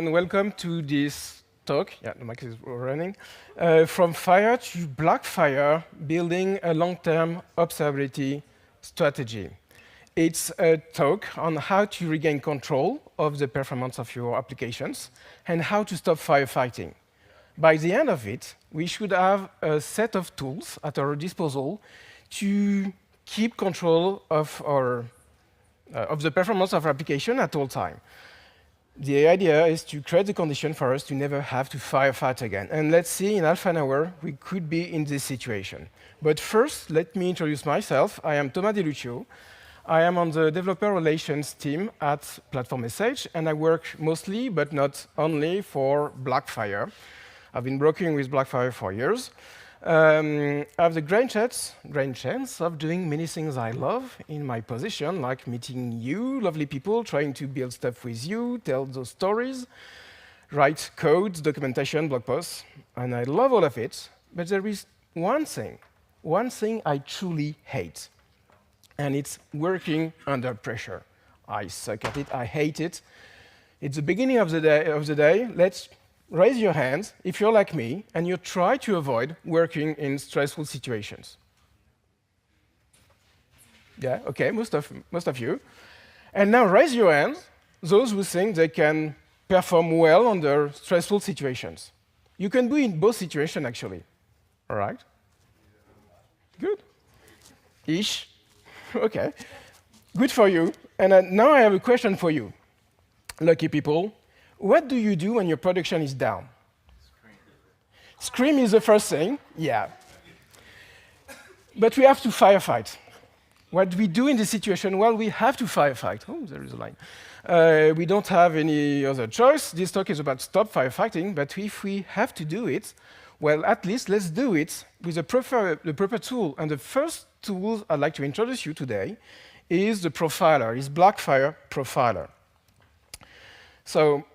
and welcome to this talk. Yeah, the mic is running. From Fire to Blackfire, building a long-term observability strategy. It's a talk on how to regain control of the performance of your applications and how to stop firefighting. By the end of it, we should have a set of tools at our disposal to keep control of the performance of our application at all time. The idea is to create the condition for us to never have to firefight again. And let's see, in half an hour, we could be in this situation. But first, let me introduce myself. I am Thomas di Luccio. I am on the developer relations team at Platform.sh, and I work mostly, but not only, for Blackfire. I've been working with Blackfire for years. I have the great chance of doing many things I love in my position, like meeting you, lovely people, trying to build stuff with you, tell those stories, write code, documentation, blog posts, and I love all of it. But there is one thing I truly hate, and it's working under pressure. I suck at it, I hate it. It's the beginning of the day. Let's raise your hands if you're like me and you try to avoid working in stressful situations. Yeah, OK, most of you. And now raise your hands, those who think they can perform well under stressful situations. You can be in both situations, actually. All right? Good. Ish. OK. Good for you. And now I have a question for you, lucky people. What do you do when your production is down? Scream is the first thing, yeah. But we have to firefight. What do we do in this situation? Well, we have to firefight. Oh, there is a line. We don't have any other choice. This talk is about stop firefighting, but if we have to do it, well, at least let's do it with the proper tool. And the first tool I'd like to introduce you today is the profiler, is Blackfire Profiler. So,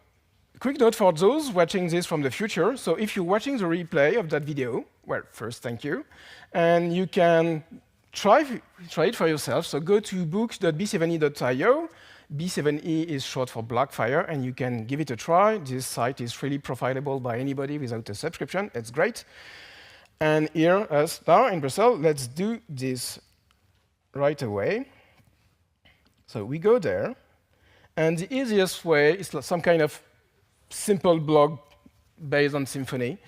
quick note for those watching this from the future. So if you're watching the replay of that video, well, first, thank you. And you can try it for yourself. So go to books.b7e.io. B7e is short for Blackfire, and you can give it a try. This site is freely profilable by anybody without a subscription. It's great. And here, us now in Brussels, let's do this right away. So we go there. And the easiest way is some kind of simple blog based on Symfony.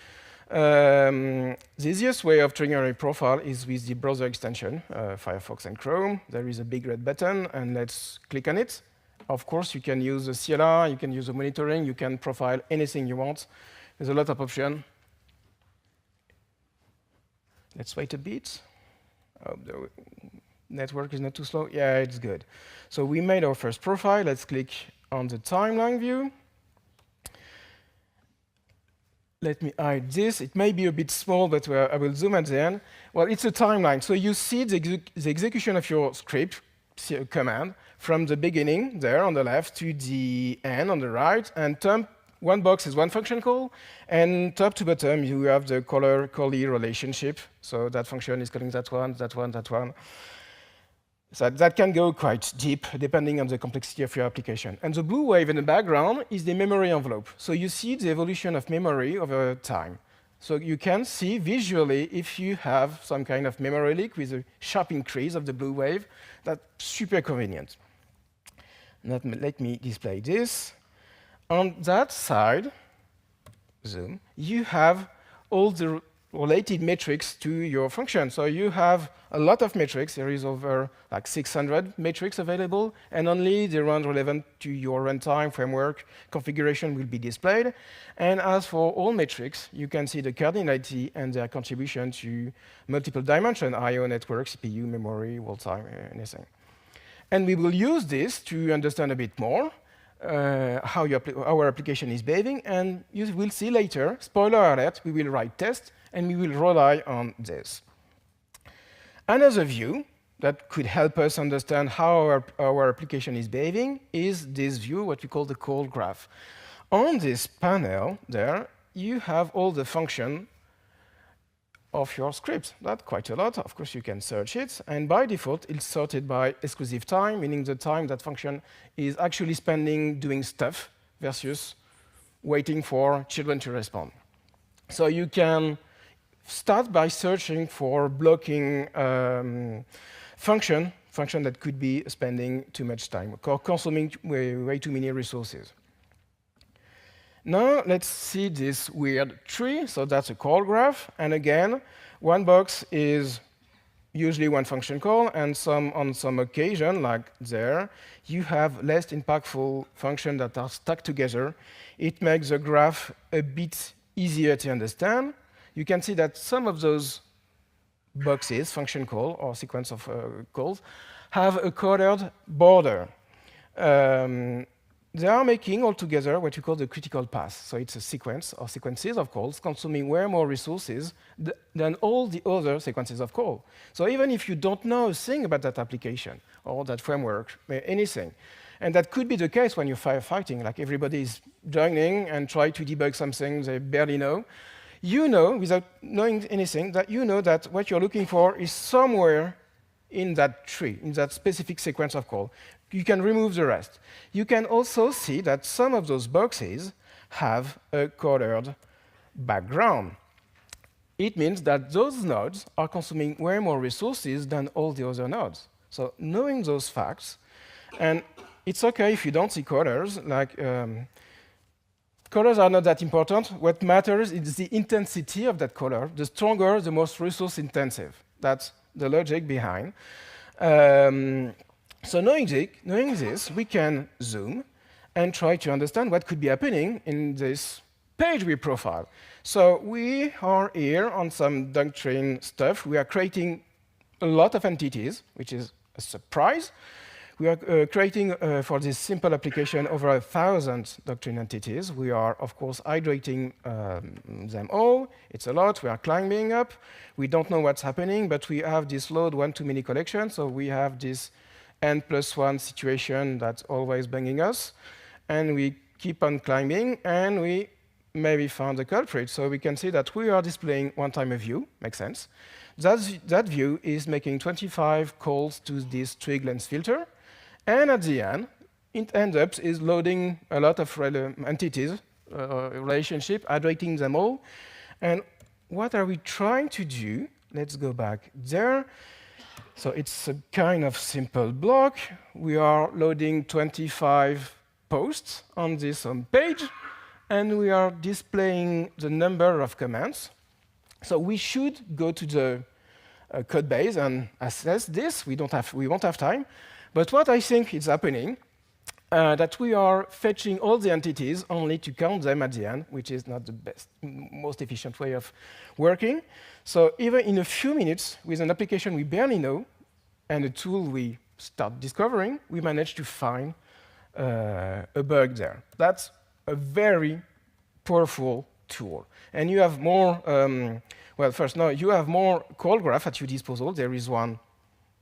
The easiest way of triggering a profile is with the browser extension, Firefox and Chrome. There is a big red button, and let's click on it. Of course, you can use the CLI, you can use the monitoring, you can profile anything you want. There's a lot of options. Let's wait a bit. Oh, the network is not too slow. Yeah, it's good. So we made our first profile. Let's click on the timeline view. Let me hide this. It may be a bit small, but I will zoom at the end. Well, it's a timeline. So you see the execution of your script command from the beginning there on the left to the end on the right. And one box is one function call. And top to bottom, you have the caller-callee relationship. So that function is calling that one, that one, that one. So that can go quite deep, depending on the complexity of your application. And the blue wave in the background is the memory envelope. So you see the evolution of memory over time. So you can see visually if you have some kind of memory leak with a sharp increase of the blue wave. That's super convenient. Let me display this. On that side, zoom, you have all the related metrics to your function. So you have a lot of metrics. There is over like 600 metrics available, and only the ones relevant to your runtime framework configuration will be displayed. And as for all metrics, you can see the cardinality and their contribution to multiple dimensions, I/O network, CPU, memory, world time, anything. And we will use this to understand a bit more how our application is behaving. And you will see later, spoiler alert, we will write tests, and we will rely on this. Another view that could help us understand how our application is behaving is this view, what we call the call graph. On this panel there, you have all the functions of your script. That's quite a lot. Of course, you can search it. And by default, it's sorted by exclusive time, meaning the time that function is actually spending doing stuff versus waiting for children to respond. So you can start by searching for blocking function that could be spending too much time or consuming way too many resources. Now let's see this weird tree. So that's a call graph. And again, one box is usually one function call, and on some occasion, like there, you have less impactful functions that are stuck together. It makes the graph a bit easier to understand. You can see that some of those boxes, function call or sequence of calls, have a colored border. They are making altogether what you call the critical path. So it's a sequence or sequences of calls consuming way more resources than all the other sequences of call. So even if you don't know a thing about that application or that framework, anything, and that could be the case when you're firefighting, like everybody is joining and try to debug something they barely know, you know, without knowing anything, that you know that what you're looking for is somewhere in that tree, in that specific sequence of call. You can remove the rest. You can also see that some of those boxes have a colored background. It means that those nodes are consuming way more resources than all the other nodes. So knowing those facts, and it's OK if you don't see colors, like colors are not that important. What matters is the intensity of that color. The stronger, the most resource intensive. That's the logic behind. So knowing this, we can zoom and try to understand what could be happening in this page we profile. So we are here on some doctrine stuff. We are creating a lot of entities, which is a surprise. We are creating, for this simple application, over 1,000 doctrine entities. We are, of course, iterating them all. It's a lot. We are climbing up. We don't know what's happening, but we have this load one-to-many collection. So we have this n+1 situation that's always banging us. And we keep on climbing, and we maybe found the culprit. So we can see that we are displaying one time a view. Makes sense. That view is making 25 calls to this twig length filter. And at the end, it ends up is loading a lot of entities, relationship, iterating them all. And what are we trying to do? Let's go back there. So it's a kind of simple block. We are loading 25 posts on this page, and we are displaying the number of commands. So we should go to the code base and assess this. We won't have time. But what I think is happening, that we are fetching all the entities only to count them at the end, which is not the best, most efficient way of working. So even in a few minutes, with an application we barely know, and a tool we start discovering, we manage to find a bug there. That's a very powerful tool. And you have more, well, first, no, you have more call graph at your disposal. There is one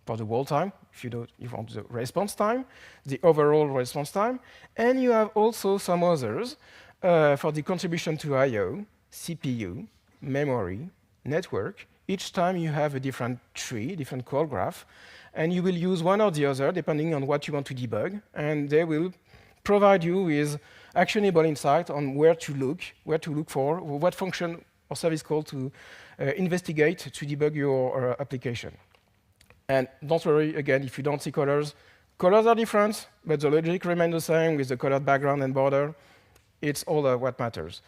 for the wall time, if you want the response time, the overall response time. And you have also some others for the contribution to I/O, CPU, memory, network. Each time you have a different tree, different call graph, and you will use one or the other depending on what you want to debug, and they will provide you with actionable insight on where to look for, what function or service call to investigate to debug your application. And don't worry, again, if you don't see colors, colors are different, but the logic remains the same with the colored background and border. It's all what matters.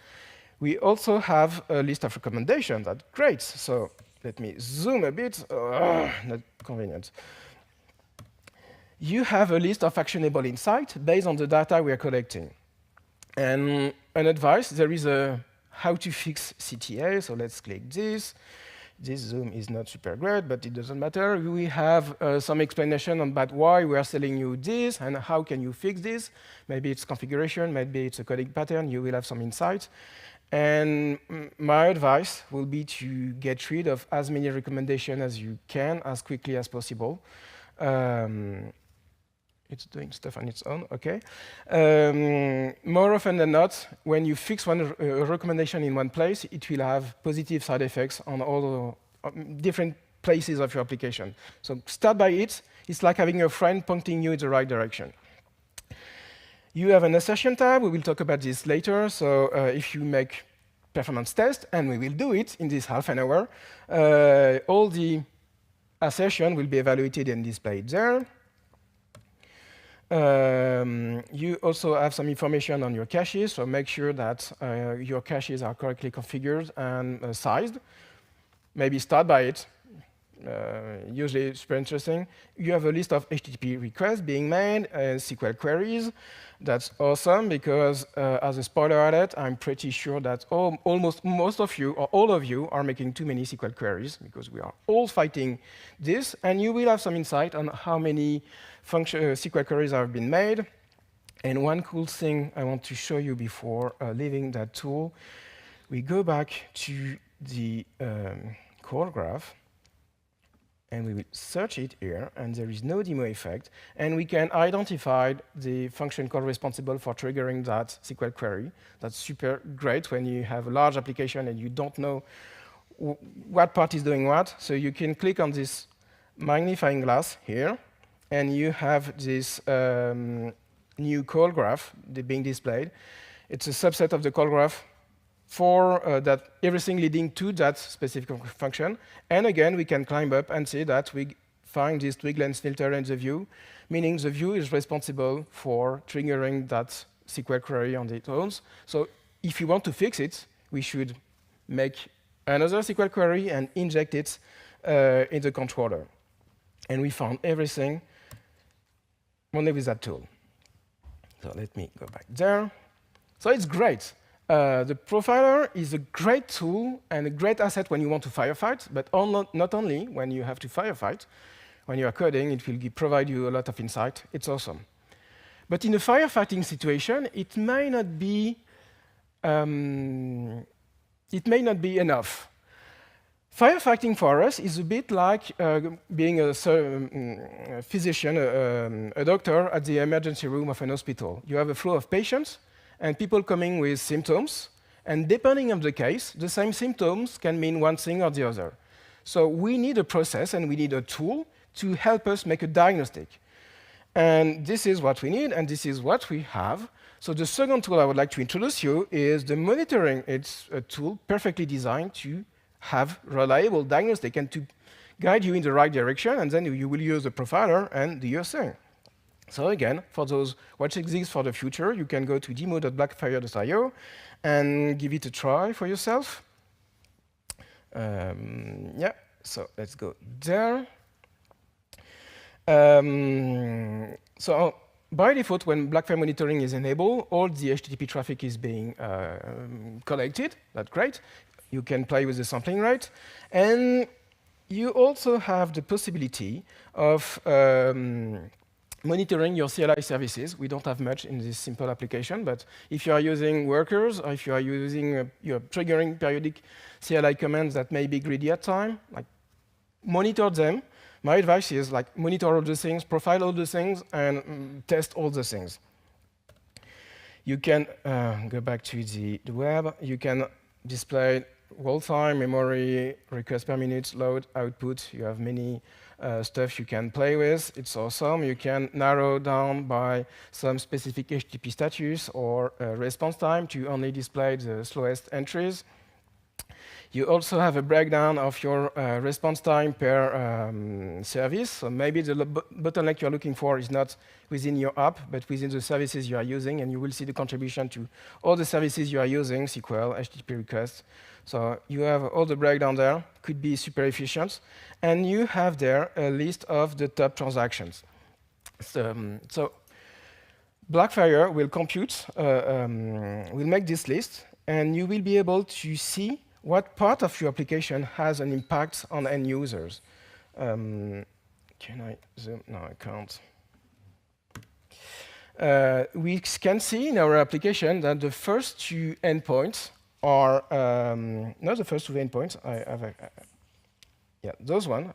We also have a list of recommendations. That's great. So let me zoom a bit. Not convenient. You have a list of actionable insights based on the data we are collecting. And an advice, there is a how to fix CTA. So let's click this. This zoom is not super great, but it doesn't matter. We have some explanation about why we are selling you this and how can you fix this. Maybe it's configuration, maybe it's a coding pattern. You will have some insights. And my advice will be to get rid of as many recommendations as you can, as quickly as possible. It's doing stuff on its own, OK. More often than not, when you fix one recommendation in one place, it will have positive side effects on all the different places of your application. So start by it. It's like having a friend pointing you in the right direction. You have an assertion tab. We will talk about this later. So if you make performance test, and we will do it in this half an hour, all the assertion will be evaluated and displayed there. You also have some information on your caches, so make sure that your caches are correctly configured and sized. Maybe start by it. Usually it's super interesting. You have a list of HTTP requests being made and SQL queries. That's awesome because, as a spoiler alert, I'm pretty sure that almost most of you, or all of you, are making too many SQL queries because we are all fighting this. And you will have some insight on how many SQL queries have been made. And one cool thing I want to show you before leaving that tool, we go back to the call graph. And we will search it here, and there is no demo effect. And we can identify the function call responsible for triggering that SQL query. That's super great when you have a large application and you don't know what part is doing what. So you can click on this magnifying glass here, and you have this new call graph being displayed. It's a subset of the call graph for that everything leading to that specific function. And again, we can climb up and see that we find this twig length filter in the view, meaning the view is responsible for triggering that SQL query on its own. So if you want to fix it, we should make another SQL query and inject it in the controller. And we found everything only with that tool. So let me go back there. So it's great. The profiler is a great tool and a great asset when you want to firefight, but not only when you have to firefight. When you are coding, it will provide you a lot of insight. It's awesome. But in a firefighting situation, it may not be enough. Firefighting for us is a bit like being a physician, a doctor at the emergency room of an hospital. You have a flow of patients, and people coming with symptoms, and depending on the case, the same symptoms can mean one thing or the other. So we need a process and we need a tool to help us make a diagnostic. And this is what we need, and this is what we have. So the second tool I would like to introduce you is the monitoring. It's a tool perfectly designed to have reliable diagnostic and to guide you in the right direction, and then you will use the profiler and do your thing. So again, for those what exists for the future, you can go to demo.blackfire.io and give it a try for yourself. Yeah, so let's go there. So by default, when Blackfire monitoring is enabled, all the HTTP traffic is being collected. That's great. You can play with the sampling rate. And you also have the possibility of monitoring your CLI services. We don't have much in this simple application, but if you are using workers, or if you are using, you're triggering periodic CLI commands that may be greedy at time, like monitor them. My advice is like monitor all the things, profile all the things, and test all the things. You can go back to the web. You can display wall time, memory, request per minute, load, output. You have many stuff you can play with. It's awesome. You can narrow down by some specific HTTP status or response time to only display the slowest entries. You also have a breakdown of your response time per service. So maybe the bottleneck you're looking for is not within your app, but within the services you are using, and you will see the contribution to all the services you are using, SQL, HTTP requests. So you have all the breakdown there, could be super efficient. And you have there a list of the top transactions. So Blackfire will compute, will make this list, and you will be able to see what part of your application has an impact on end users. Can I zoom? No, I can't. We can see in our application that the first two endpoints are not the first two endpoints. Yeah, those one.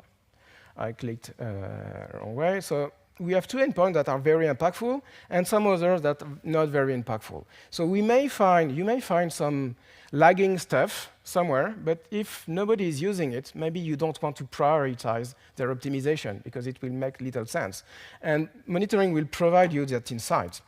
I clicked wrong way. So we have two endpoints that are very impactful, and some others that are not very impactful. So you may find some lagging stuff somewhere, but if nobody is using it, maybe you don't want to prioritize their optimization because it will make little sense. And monitoring will provide you that insight.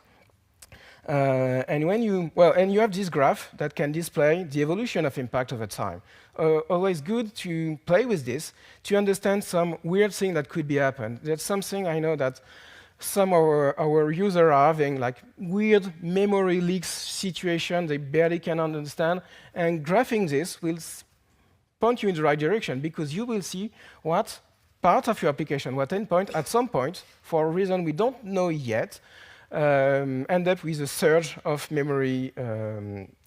And when you have this graph that can display the evolution of impact over time. Always good to play with this to understand some weird thing that could be happened. That's something I know that some of our users are having, like weird memory leaks situation they barely can understand. And graphing this will point you in the right direction because you will see what part of your application, what endpoint, at some point, for a reason we don't know yet, end up with a surge of memory.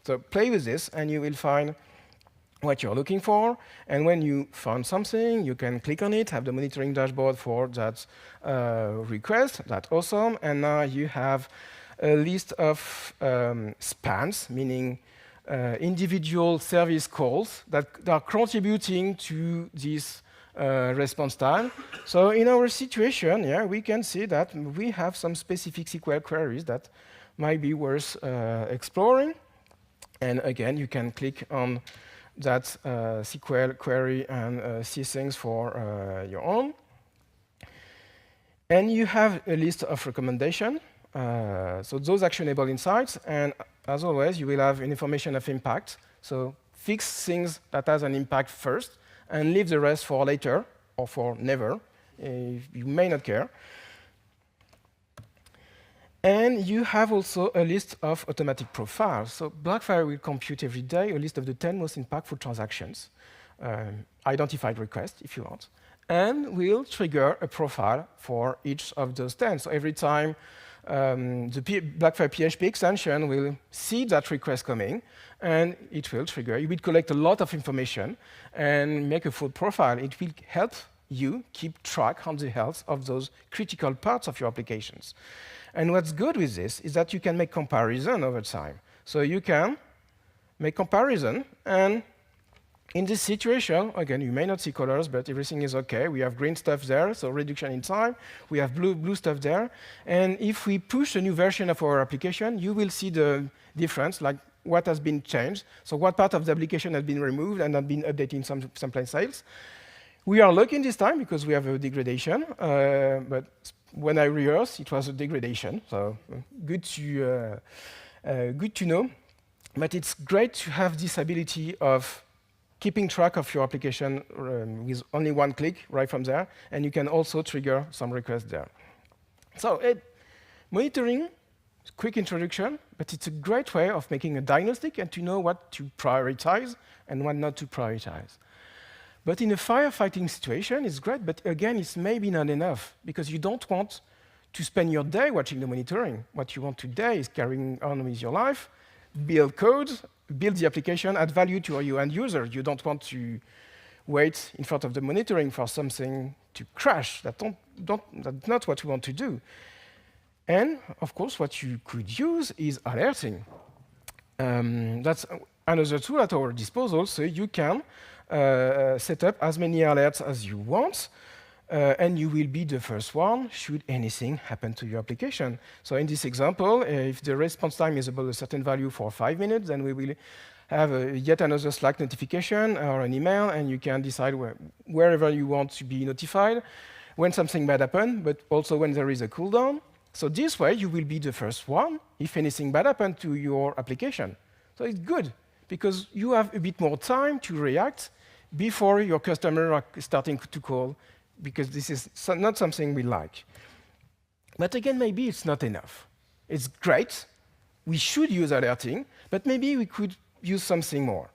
So play with this, and you will find what you're looking for. And when you found something, you can click on it, have the monitoring dashboard for that request. That's awesome. And now you have a list of spans, meaning individual service calls that are contributing to this response time. So in our situation, yeah, we can see that we have some specific SQL queries that might be worth exploring. And again, you can click on that SQL query and see things for your own. And you have a list of recommendations. So those actionable insights. And as always, you will have an information of impact. So fix things that has an impact first, and leave the rest for later or for never. You may not care. And you have also a list of automatic profiles. So Blackfire will compute every day a list of the 10 most impactful transactions, identified requests, if you want, and will trigger a profile for each of those 10. So every time the Blackfire PHP extension will see that request coming, and it will trigger. It will collect a lot of information and make a full profile. It will help you keep track on the health of those critical parts of your applications. And what's good with this is that you can make comparison over time. So you can make comparison, and in this situation, again, you may not see colors, but everything is OK. We have green stuff there, so reduction in time. We have blue stuff there. And if we push a new version of our application, you will see the difference, like what has been changed. So what part of the application has been removed and not been updated in some plain sales. We are lucky this time because we have a degradation. But when I rehearse, it was a degradation. So good to know. But it's great to have this ability of keeping track of your application with only one click right from there. And you can also trigger some requests there. So monitoring, quick introduction, but it's a great way of making a diagnostic and to know what to prioritize and what not to prioritize. But in a firefighting situation, it's great, but again, it's maybe not enough, because you don't want to spend your day watching the monitoring. What you want today is carrying on with your life, build code, build the application, add value to your end user. You don't want to wait in front of the monitoring for something to crash. That's not what we want to do. And of course, what you could use is alerting. That's another tool at our disposal, so you can set up as many alerts as you want, and you will be the first one should anything happen to your application. So in this example, if the response time is above a certain value for 5 minutes, then we will have yet another Slack notification or an email, and you can decide wherever you want to be notified when something bad happens, but also when there is a cooldown. So this way, you will be the first one if anything bad happens to your application. So it's good, because you have a bit more time to react before your customer are starting to call, because this is not something we like. But again, maybe it's not enough. It's great. We should use alerting, but maybe we could use something more.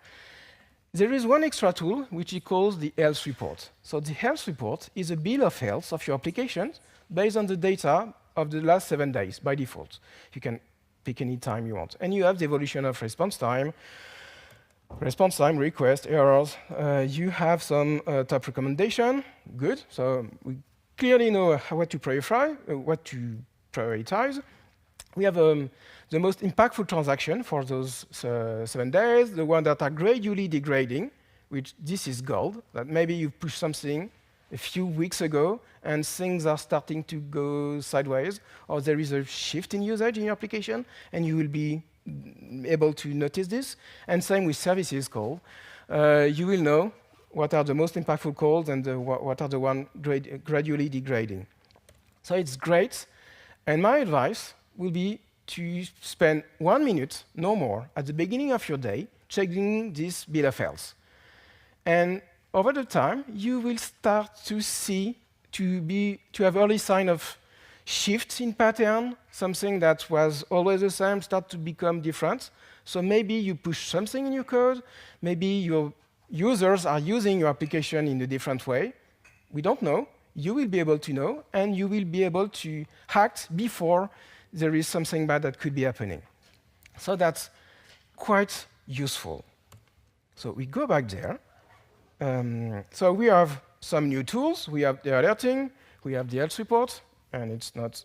There is one extra tool, which is called the health report. So the health report is a bill of health of your application based on the data of the last 7 days by default. You can pick any time you want. And you have the evolution of response time, request, errors. You have some top recommendation. Good. So we clearly know what to prioritize. We have the most impactful transaction for those 7 days, the one that are gradually degrading, which this is gold, that maybe you push something a few weeks ago, and things are starting to go sideways, or there is a shift in usage in your application, and you will be able to notice this. And same with services call. You will know what are the most impactful calls and what are the ones gradually degrading. So it's great. And my advice will be to spend 1 minute, no more, at the beginning of your day, checking this bill of health. And over the time, you will start to see, to have early sign of shifts in pattern, something that was always the same start to become different. So maybe you push something in your code, maybe your users are using your application in a different way. We don't know. You will be able to know, and you will be able to act before there is something bad that could be happening. So that's quite useful. So we go back there. So we have some new tools. We have the alerting, we have the health report, and it's not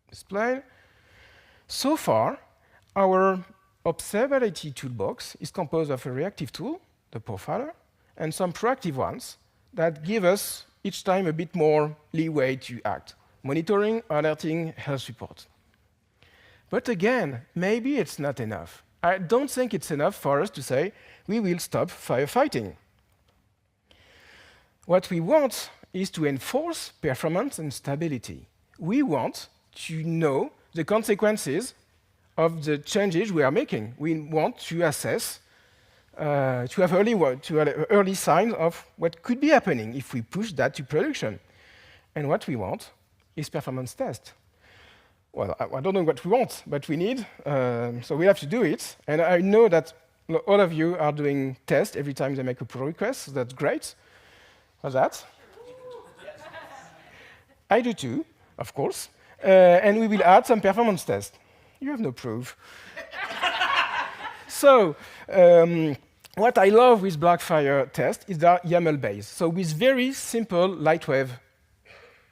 displayed. So far, our observability toolbox is composed of a reactive tool, the profiler, and some proactive ones that give us each time a bit more leeway to act. Monitoring, alerting, health report. But again, maybe it's not enough. I don't think it's enough for us to say, we will stop firefighting. What we want is to enforce performance and stability. We want to know the consequences of the changes we are making. We want to assess, to have early signs of what could be happening if we push that to production. And what we want is performance test. Well, I don't know what we want, but we need, so we have to do it. And I know that all of you are doing tests every time they make a pull request. So that's great for that. I do too, of course. And we will add some performance tests. You have no proof. So what I love with Blackfire test is they're YAML-based. So with very simple, lightweight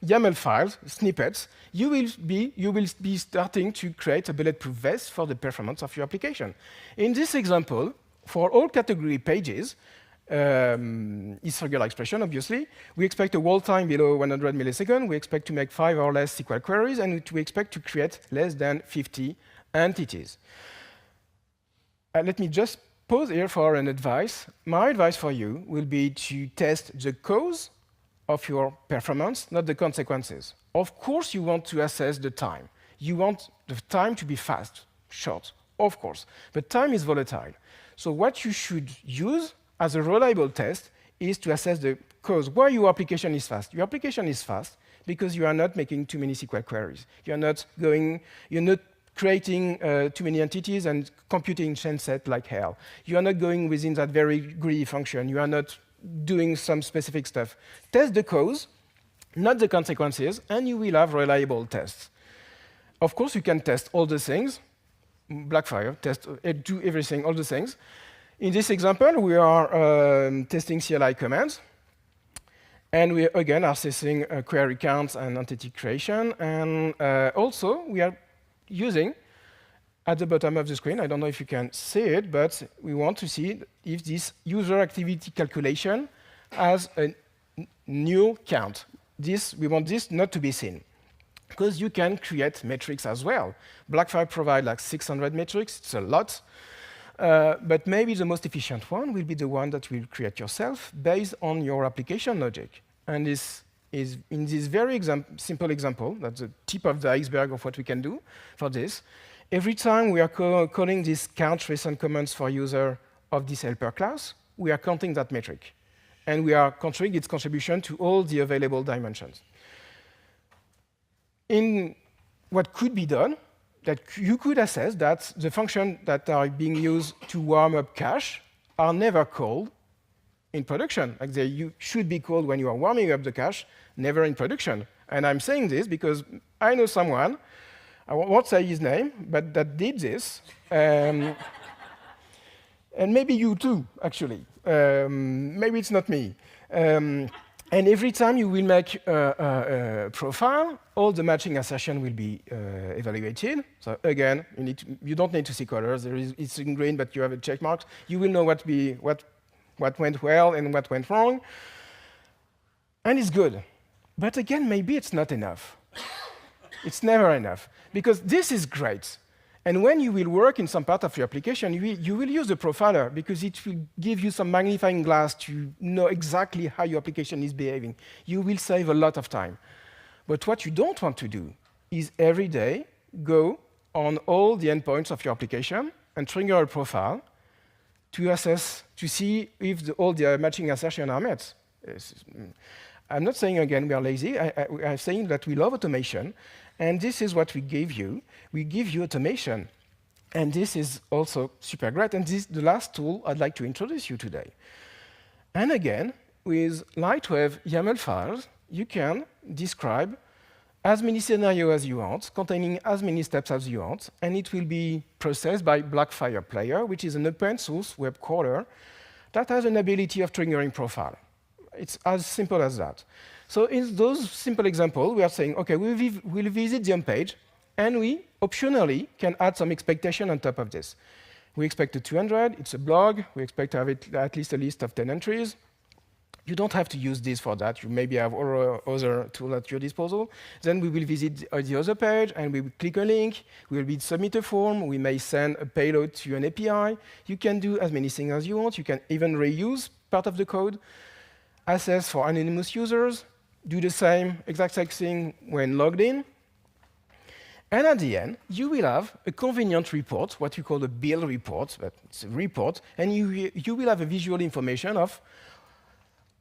YAML files, snippets, you will be starting to create a bulletproof vest for the performance of your application. In this example, for all category pages, it's regular expression, obviously. We expect a wall time below 100 milliseconds. We expect to make 5 or less SQL queries, and we expect to create less than 50 entities. Let me just pause here for an advice. My advice for you will be to test the cause of your performance, not the consequences. Of course, you want to assess the time. You want the time to be fast, short, of course. But time is volatile. So what you should use as a reliable test is to assess the cause, why your application is fast. Your application is fast because you are not making too many SQL queries. You're not creating too many entities and computing chain set like hell. You are not going within that very greedy function. You are not doing some specific stuff. Test the cause, not the consequences, and you will have reliable tests. Of course, you can test all the things. Blackfire, do everything, all the things. In this example, we are testing CLI commands. And we, again, are assessing query counts and entity creation. And also, we are using, at the bottom of the screen, I don't know if you can see it, but we want to see if this user activity calculation has a new count. We want this not to be seen, because you can create metrics as well. Blackfire provides like 600 metrics. It's a lot. But maybe the most efficient one will be the one that you will create yourself based on your application logic. And this is, in this very simple example, that's the tip of the iceberg of what we can do for this. Every time we are calling this count recent comments for user of this helper class, we are counting that metric. And we are counting its contribution to all the available dimensions. In what could be done, that you could assess that the functions that are being used to warm up cache are never called in production. Like they should be called when you are warming up the cache, never in production. And I'm saying this because I know someone, I won't say his name, but that did this. And maybe you too, actually. Maybe it's not me. And every time you will make a profile, all the matching assertion will be evaluated. So again, you don't need to see colors. It's in green, but you have a check mark. You will know what went well and what went wrong. And it's good. But again, maybe it's not enough. It's never enough. Because this is great. And when you will work in some part of your application, you will use the profiler because it will give you some magnifying glass to know exactly how your application is behaving. You will save a lot of time. But what you don't want to do is every day go on all the endpoints of your application and trigger a profile to assess, to see if all the matching assertions are met. I'm not saying, again, we are lazy. I'm saying that we love automation. And this is what we give you. We give you automation. And this is also super great. And this is the last tool I'd like to introduce you today. And again, with Lightwave YAML files, you can describe as many scenarios as you want, containing as many steps as you want, and it will be processed by Blackfire Player, which is an open source web crawler that has an ability of triggering profile. It's as simple as that. So in those simple examples, we are saying, OK, we'll visit the home page, and we optionally can add some expectation on top of this. We expect a 200. It's a blog. We expect to have at least a list of 10 entries. You don't have to use this for that. You maybe have other tools at your disposal. Then we will visit the other page, and we will click a link. We will submit a form. We may send a payload to an API. You can do as many things as you want. You can even reuse part of the code. Assess for anonymous users. Do the exact same thing when logged in. And at the end, you will have a convenient report, what you call a build report, but it's a report, and you will have a visual information of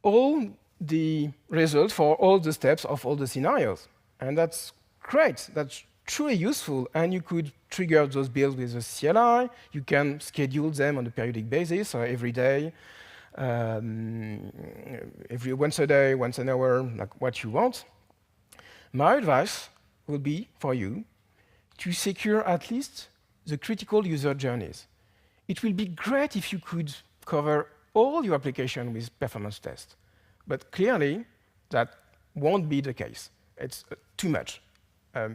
all the results for all the steps of all the scenarios. And that's great. That's truly useful. And you could trigger those builds with a CLI. You can schedule them on a periodic basis, or every day, once a day, once an hour, like what you want. My advice would be for you to secure at least the critical user journeys. It will be great if you could cover all your application with performance tests. But clearly, that won't be the case. It's too much.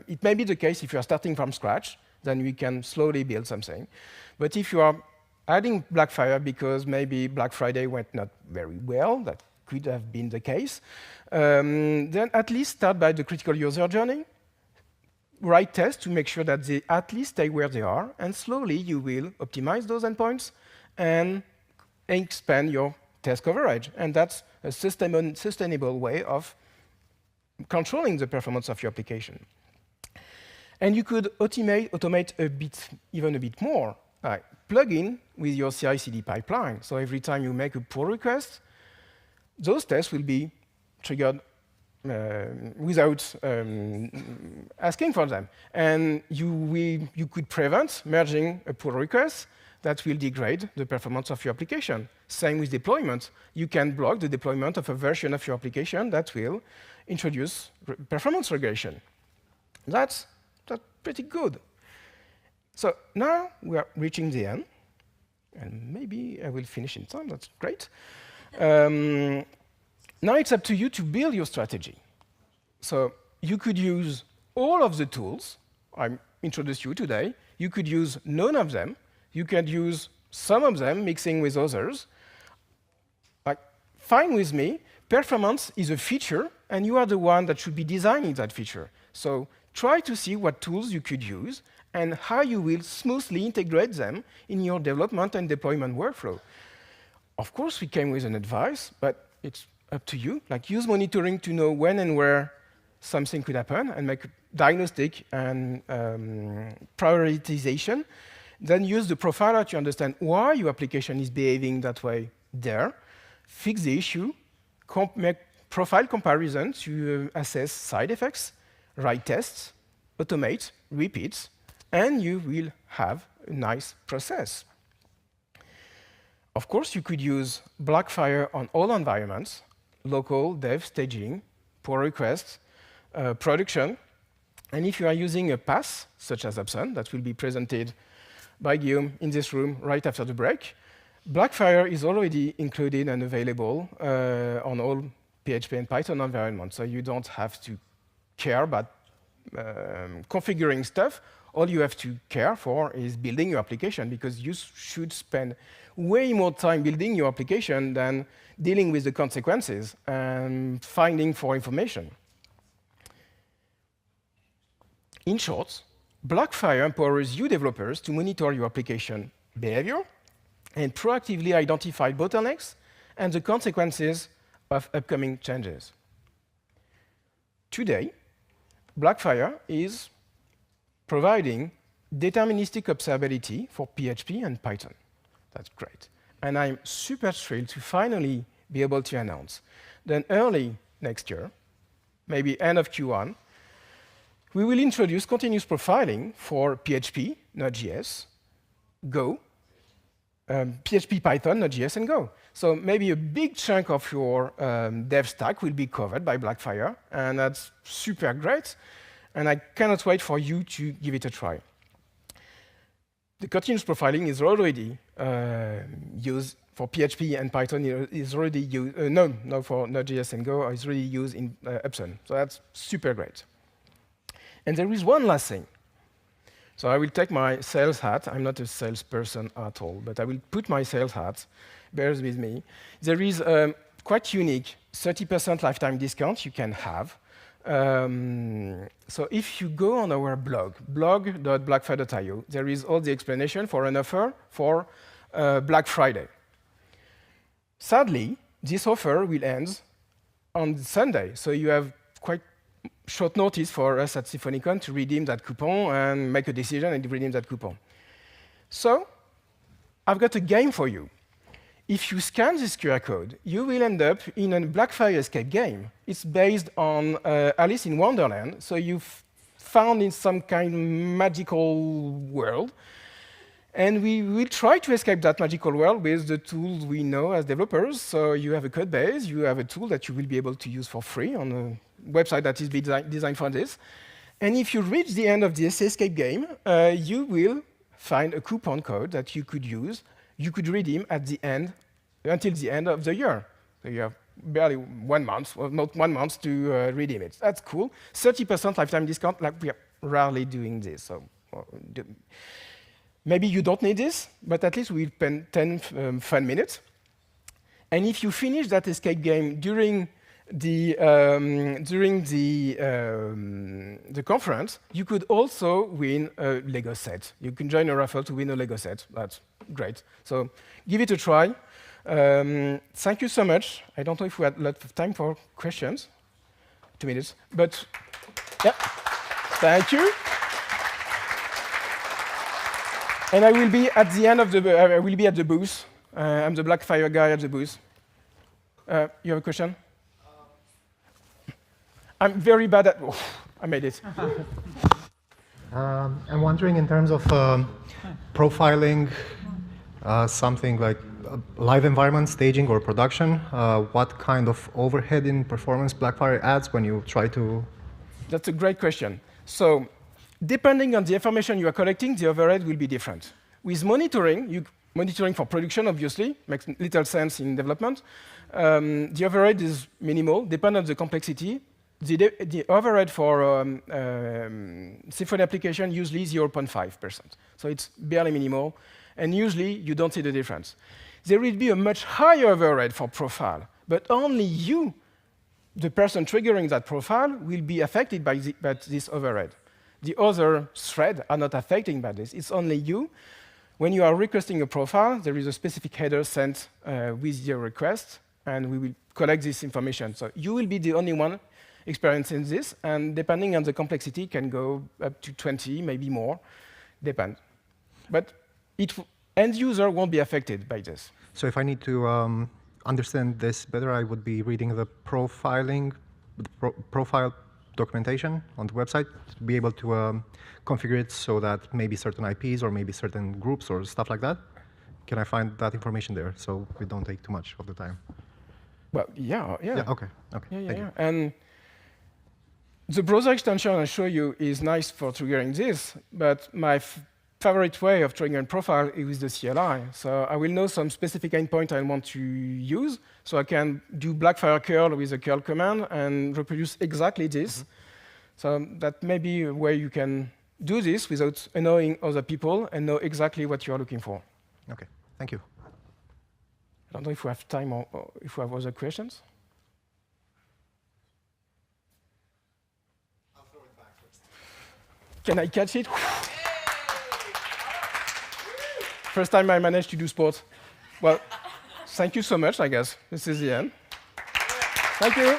It may be the case if you are starting from scratch, then we can slowly build something. But if you are adding Blackfire because maybe Black Friday went not very well, that could have been the case, then at least start by the critical user journey. Write tests to make sure that they at least stay where they are, and slowly you will optimize those endpoints and expand your test coverage. And that's a sustainable way of controlling the performance of your application. And you could automate even a bit more. Plug in with your CI/CD pipeline. So every time you make a pull request, those tests will be triggered without asking for them. And you could prevent merging a pull request that will degrade the performance of your application. Same with deployment. You can block the deployment of a version of your application that will introduce performance regression. That's pretty good. So now we are reaching the end. And maybe I will finish in time. That's great. Now it's up to you to build your strategy. So you could use all of the tools I introduced you today. You could use none of them. You could use some of them, mixing with others. Fine with me. Performance is a feature, and you are the one that should be designing that feature. So try to see what tools you could use and how you will smoothly integrate them in your development and deployment workflow. Of course, we came with an advice, but it's up to you. Use monitoring to know when and where something could happen, and make diagnostic and prioritization. Then use the profiler to understand why your application is behaving that way there. Fix the issue. Make profile comparison to assess side effects. Write tests. Automate. Repeat. And you will have a nice process. Of course, you could use Blackfire on all environments: local, dev, staging, pull requests, production. And if you are using a PaaS, such as Upsun, that will be presented by Guillaume in this room right after the break, Blackfire is already included and available on all PHP and Python environments. So you don't have to care about configuring stuff. All you have to care for is building your application, because you should spend way more time building your application than dealing with the consequences and finding for information. In short, Blackfire empowers you developers to monitor your application behavior and proactively identify bottlenecks and the consequences of upcoming changes. Today, Blackfire is providing deterministic observability for PHP and Python. That's great. And I'm super thrilled to finally be able to announce that early next year, maybe end of Q1, we will introduce continuous profiling for PHP, Node.js, Go, PHP, Python, Node.js, and Go. So maybe a big chunk of your dev stack will be covered by Blackfire, and that's super great. And I cannot wait for you to give it a try. The continuous profiling is already used for PHP and Python. Is already used. No, for Node.js and Go is already used in Upsun. So that's super great. And there is one last thing. So I will take my sales hat. I'm not a salesperson at all, but I will put my sales hat. Bear with me. There is a quite unique 30% lifetime discount you can have. So if you go on our blog, blog.blackfire.io, there is all the explanation for an offer for Black Friday. Sadly, this offer will end on Sunday, so you have quite short notice for us at SymfonyCon to redeem that coupon and make a decision and redeem that coupon. So I've got a game for you. If you scan this QR code, you will end up in a Blackfire escape game. It's based on Alice in Wonderland, so you've found in some kind of magical world. And we will try to escape that magical world with the tools we know as developers. So you have a code base, you have a tool that you will be able to use for free on a website that is designed for this. And if you reach the end of this escape game, you will find a coupon code that you could use. You could redeem at the end, until the end of the year. So you have barely 1 month, or not 1 month to redeem it. That's cool. 30% lifetime discount, like we are rarely doing this. So maybe you don't need this, but at least we'll spend 10 fun minutes. And if you finish that escape game during the conference, you could also win a Lego set. You can join a raffle to win a Lego set. That's great. So give it a try. Thank you so much. I don't know if we had a lot of time for questions. 2 minutes, but yeah. Thank you. And I will be at the end of the. I will be at the booth. I'm the Blackfire guy at the booth. You have a question? I'm very bad at. Oh, I made it. I'm wondering, in terms of profiling something like live environment, staging, or production, what kind of overhead in performance Blackfire adds when you try to? That's a great question. So, depending on the information you are collecting, the overhead will be different. With monitoring, monitoring for production, obviously, makes little sense in development. The overhead is minimal, depending on the complexity. The overhead for Symfony application usually 0.5%. So it's barely minimal, and usually you don't see the difference. There will be a much higher overhead for profile, but only you, the person triggering that profile, will be affected by this overhead. The other threads are not affected by this. It's only you. When you are requesting a profile, there is a specific header sent with your request, and we will collect this information. So you will be the only one experiencing this, and depending on the complexity, it can go up to 20, maybe more, depend. But end user won't be affected by this. So if I need to understand this better, I would be reading the profile documentation on the website to be able to configure it so that maybe certain IPs or maybe certain groups or stuff like that. Can I find that information there so we don't take too much of the time? Well, yeah. Okay. Thank you. And the browser extension I show you is nice for triggering this, but my favorite way of triggering profile is with the CLI. So I will know some specific endpoint I want to use, so I can do Blackfire curl with a curl command and reproduce exactly this. So that may be a way you can do this without annoying other people and know exactly what you are looking for. Okay, thank you. I don't know if we have time or if we have other questions. I'll throw it back first. Can I catch it? First time I managed to do sports. Well, thank you so much, I guess. This is the end. Thank you.